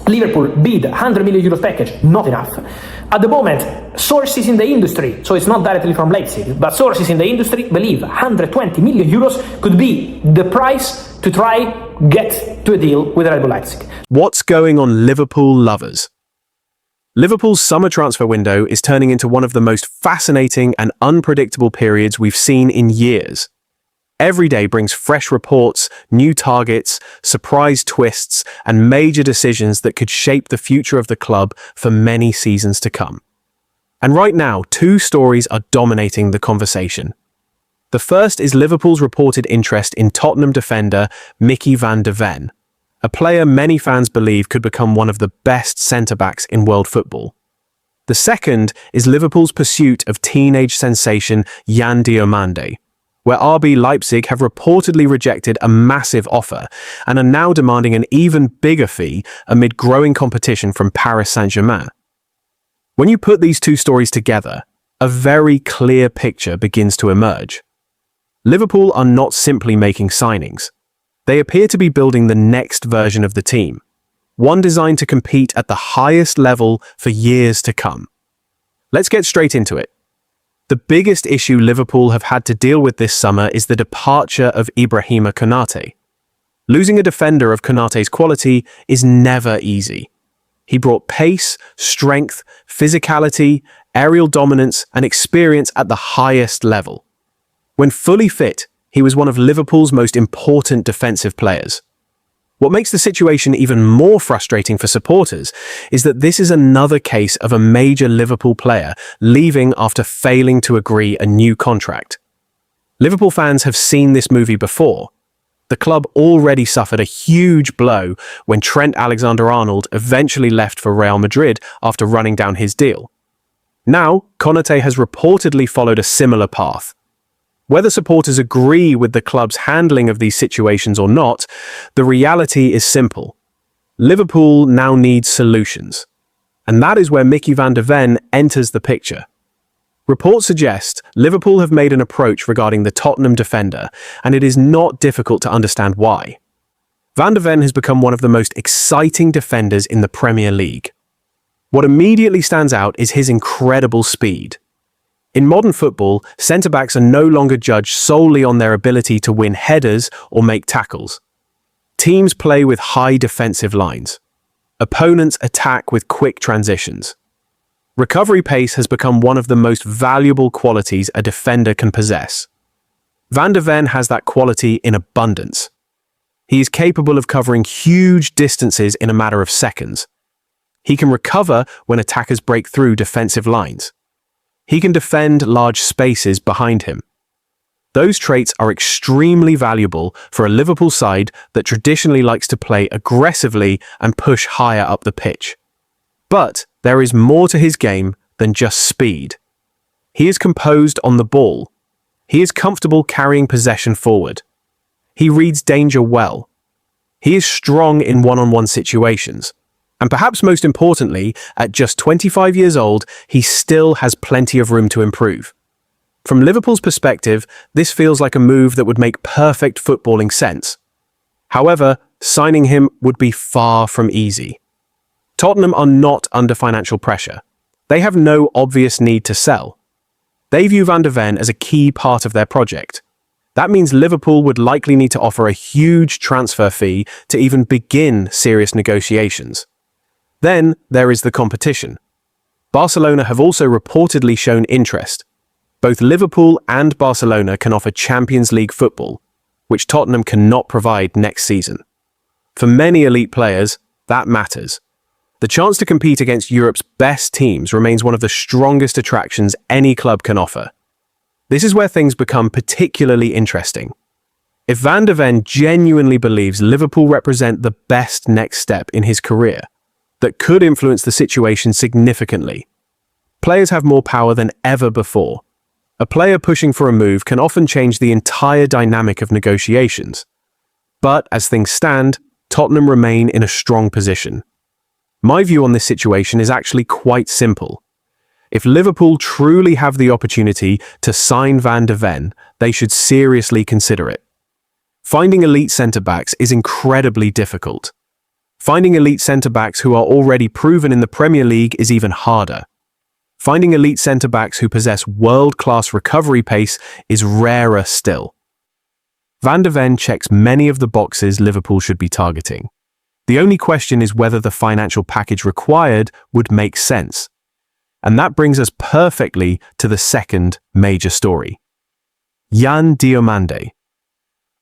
Liverpool bid 100 million euros package, not enough. At the moment, sources in the industry, so it's not directly from Leipzig, but sources in the industry believe 120 million euros could be the price to try get to a deal with Red Bull Leipzig. What's going on, Liverpool lovers? Liverpool's summer transfer window is turning into one of the most fascinating and unpredictable periods we've seen in years. Every day brings fresh reports, new targets, surprise twists, and major decisions that could shape the future of the club for many seasons to come. And right now, two stories are dominating the conversation. The first is Liverpool's reported interest in Tottenham defender Micky van de Ven, a player many fans believe could become one of the best centre-backs in world football. The second is Liverpool's pursuit of teenage sensation Jan Diomande, where RB Leipzig have reportedly rejected a massive offer and are now demanding an even bigger fee amid growing competition from Paris Saint-Germain. When you put these two stories together, a very clear picture begins to emerge. Liverpool are not simply making signings. They appear to be building the next version of the team, one designed to compete at the highest level for years to come. Let's get straight into it. The biggest issue Liverpool have had to deal with this summer is the departure of Ibrahima Konate. Losing a defender of Konate's quality is never easy. He brought pace, strength, physicality, aerial dominance, and experience at the highest level. When fully fit, he was one of Liverpool's most important defensive players. What makes the situation even more frustrating for supporters is that this is another case of a major Liverpool player leaving after failing to agree a new contract. Liverpool fans have seen this movie before. The club already suffered a huge blow when Trent Alexander-Arnold eventually left for Real Madrid after running down his deal. Now, Konate has reportedly followed a similar path. Whether supporters agree with the club's handling of these situations or not, the reality is simple. Liverpool now needs solutions. And that is where Micky van de Ven enters the picture. Reports suggest Liverpool have made an approach regarding the Tottenham defender, and it is not difficult to understand why. Van de Ven has become one of the most exciting defenders in the Premier League. What immediately stands out is his incredible speed. In modern football, centre-backs are no longer judged solely on their ability to win headers or make tackles. Teams play with high defensive lines. Opponents attack with quick transitions. Recovery pace has become one of the most valuable qualities a defender can possess. Van de Ven has that quality in abundance. He is capable of covering huge distances in a matter of seconds. He can recover when attackers break through defensive lines. He can defend large spaces behind him. Those traits are extremely valuable for a Liverpool side that traditionally likes to play aggressively and push higher up the pitch. But there is more to his game than just speed. He is composed on the ball. He is comfortable carrying possession forward. He reads danger well. He is strong in one-on-one situations. And perhaps most importantly, at just 25 years old, he still has plenty of room to improve. From Liverpool's perspective, this feels like a move that would make perfect footballing sense. However, signing him would be far from easy. Tottenham are not under financial pressure. They have no obvious need to sell. They view Van de Ven as a key part of their project. That means Liverpool would likely need to offer a huge transfer fee to even begin serious negotiations. Then there is the competition. Barcelona have also reportedly shown interest. Both Liverpool and Barcelona can offer Champions League football, which Tottenham cannot provide next season. For many elite players, that matters. The chance to compete against Europe's best teams remains one of the strongest attractions any club can offer. This is where things become particularly interesting. If Van de Ven genuinely believes Liverpool represent the best next step in his career, that could influence the situation significantly. Players have more power than ever before. A player pushing for a move can often change the entire dynamic of negotiations. But as things stand, Tottenham remain in a strong position. My view on this situation is actually quite simple. If Liverpool truly have the opportunity to sign Van de Ven, they should seriously consider it. Finding elite centre-backs is incredibly difficult. Finding elite centre-backs who are already proven in the Premier League is even harder. Finding elite centre-backs who possess world-class recovery pace is rarer still. Van de Ven checks many of the boxes Liverpool should be targeting. The only question is whether the financial package required would make sense. And that brings us perfectly to the second major story. Ousmane Diomande.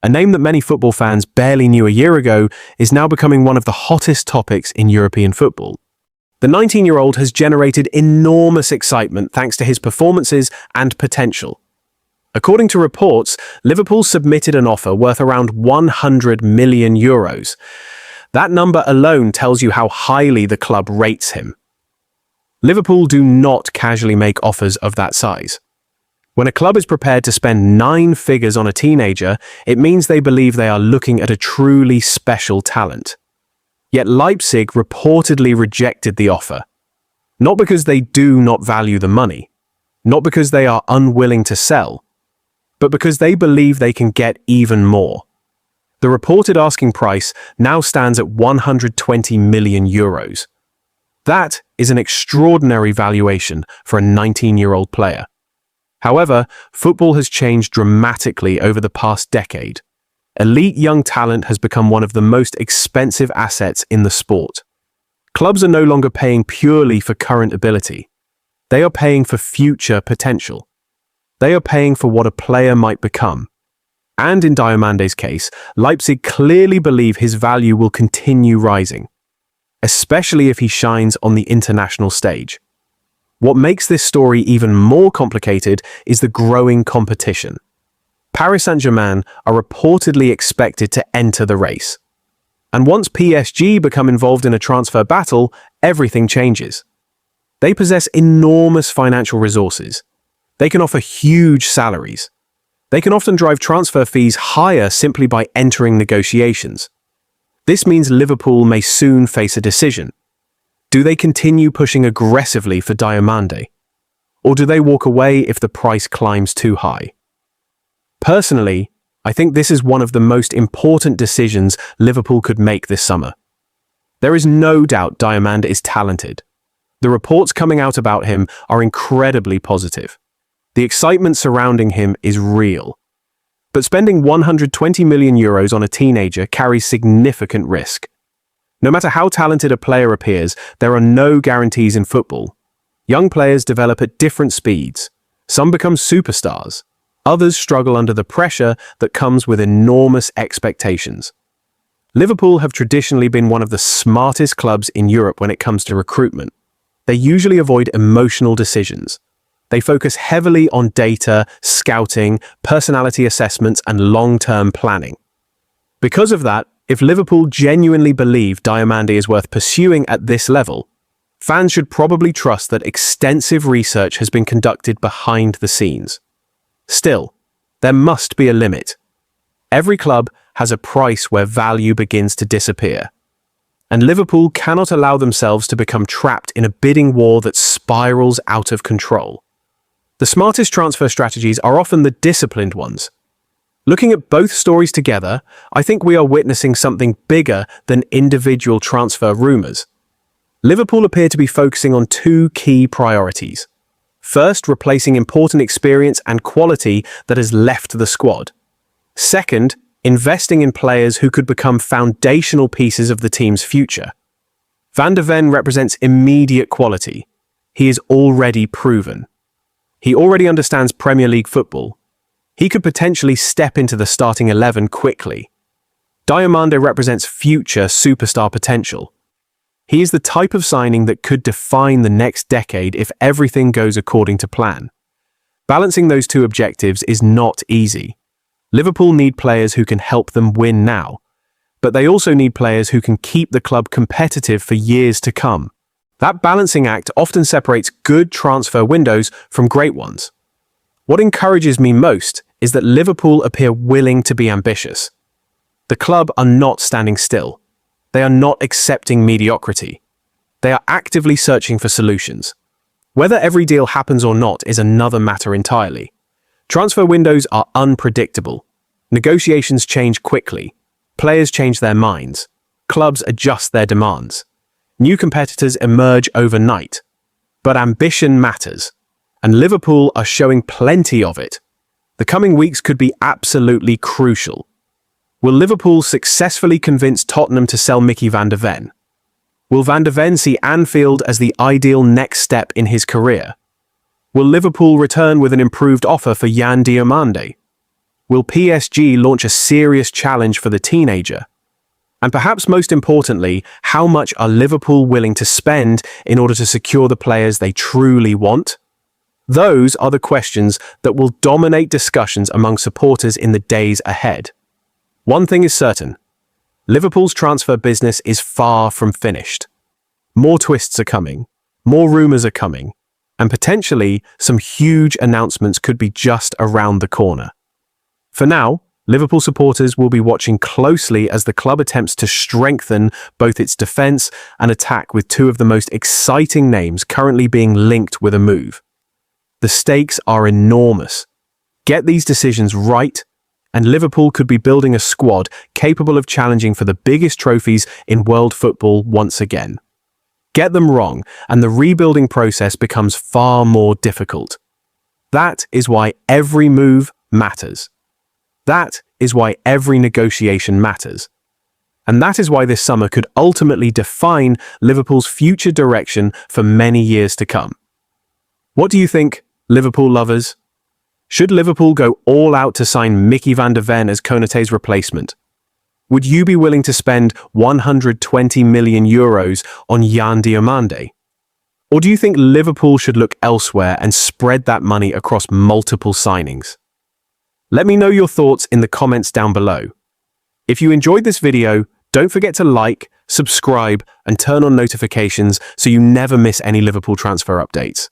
A name that many football fans barely knew a year ago is now becoming one of the hottest topics in European football. The 19-year-old has generated enormous excitement thanks to his performances and potential. According to reports, Liverpool submitted an offer worth around €100 million. That number alone tells you how highly the club rates him. Liverpool do not casually make offers of that size. When a club is prepared to spend 9 figures on a teenager, it means they believe they are looking at a truly special talent. Yet Leipzig reportedly rejected the offer. Not because they do not value the money, not because they are unwilling to sell, but because they believe they can get even more. The reported asking price now stands at €120 million. That is an extraordinary valuation for a 19-year-old player. However, football has changed dramatically over the past decade. Elite young talent has become one of the most expensive assets in the sport. Clubs are no longer paying purely for current ability. They are paying for future potential. They are paying for what a player might become. And in Diomande's case, Leipzig clearly believe his value will continue rising, especially if he shines on the international stage. What makes this story even more complicated is the growing competition. Paris Saint-Germain are reportedly expected to enter the race. And once PSG become involved in a transfer battle, everything changes. They possess enormous financial resources. They can offer huge salaries. They can often drive transfer fees higher simply by entering negotiations. This means Liverpool may soon face a decision. Do they continue pushing aggressively for Diomande? Or do they walk away if the price climbs too high? Personally, I think this is one of the most important decisions Liverpool could make this summer. There is no doubt Diomande is talented. The reports coming out about him are incredibly positive. The excitement surrounding him is real. But spending €120 million on a teenager carries significant risk. No matter how talented a player appears, there are no guarantees in football. Young players develop at different speeds. Some become superstars. Others struggle under the pressure that comes with enormous expectations. Liverpool have traditionally been one of the smartest clubs in Europe when it comes to recruitment. They usually avoid emotional decisions. They focus heavily on data, scouting, personality assessments, and long-term planning. Because of that, if Liverpool genuinely believe Diomande is worth pursuing at this level, fans should probably trust that extensive research has been conducted behind the scenes. Still, there must be a limit. Every club has a price where value begins to disappear. And Liverpool cannot allow themselves to become trapped in a bidding war that spirals out of control. The smartest transfer strategies are often the disciplined ones. Looking at both stories together, I think we are witnessing something bigger than individual transfer rumours. Liverpool appear to be focusing on 2 key priorities. First, replacing important experience and quality that has left the squad. Second, investing in players who could become foundational pieces of the team's future. Van de Ven represents immediate quality. He is already proven. He already understands Premier League football. He could potentially step into the starting 11 quickly. Diomande represents future superstar potential. He is the type of signing that could define the next decade if everything goes according to plan. Balancing those 2 objectives is not easy. Liverpool need players who can help them win now, but they also need players who can keep the club competitive for years to come. That balancing act often separates good transfer windows from great ones. What encourages me most is that Liverpool appear willing to be ambitious. The club are not standing still. They are not accepting mediocrity. They are actively searching for solutions. Whether every deal happens or not is another matter entirely. Transfer windows are unpredictable. Negotiations change quickly. Players change their minds. clubs adjust their demands. New competitors emerge overnight. But ambition matters, and Liverpool are showing plenty of it. The coming weeks could be absolutely crucial. Will Liverpool successfully convince Tottenham to sell Micky van de Ven? Will Van de Ven see Anfield as the ideal next step in his career? Will Liverpool return with an improved offer for Diomande? Will PSG launch a serious challenge for the teenager? And perhaps most importantly, how much are Liverpool willing to spend in order to secure the players they truly want? Those are the questions that will dominate discussions among supporters in the days ahead. One thing is certain, Liverpool's transfer business is far from finished. More twists are coming, more rumours are coming, and potentially some huge announcements could be just around the corner. For now, Liverpool supporters will be watching closely as the club attempts to strengthen both its defence and attack with two of the most exciting names currently being linked with a move. The stakes are enormous. Get these decisions right, and Liverpool could be building a squad capable of challenging for the biggest trophies in world football once again. Get them wrong, and the rebuilding process becomes far more difficult. That is why every move matters. That is why every negotiation matters. And that is why this summer could ultimately define Liverpool's future direction for many years to come. What do you think, Liverpool lovers? Should Liverpool go all out to sign Micky van de Ven as Konaté's replacement? Would you be willing to spend 120 million euros on Diomande? Or do you think Liverpool should look elsewhere and spread that money across multiple signings? Let me know your thoughts in the comments down below. If you enjoyed this video, don't forget to like, subscribe, and turn on notifications so you never miss any Liverpool transfer updates.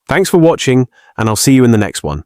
Thanks for watching, and I'll see you in the next one.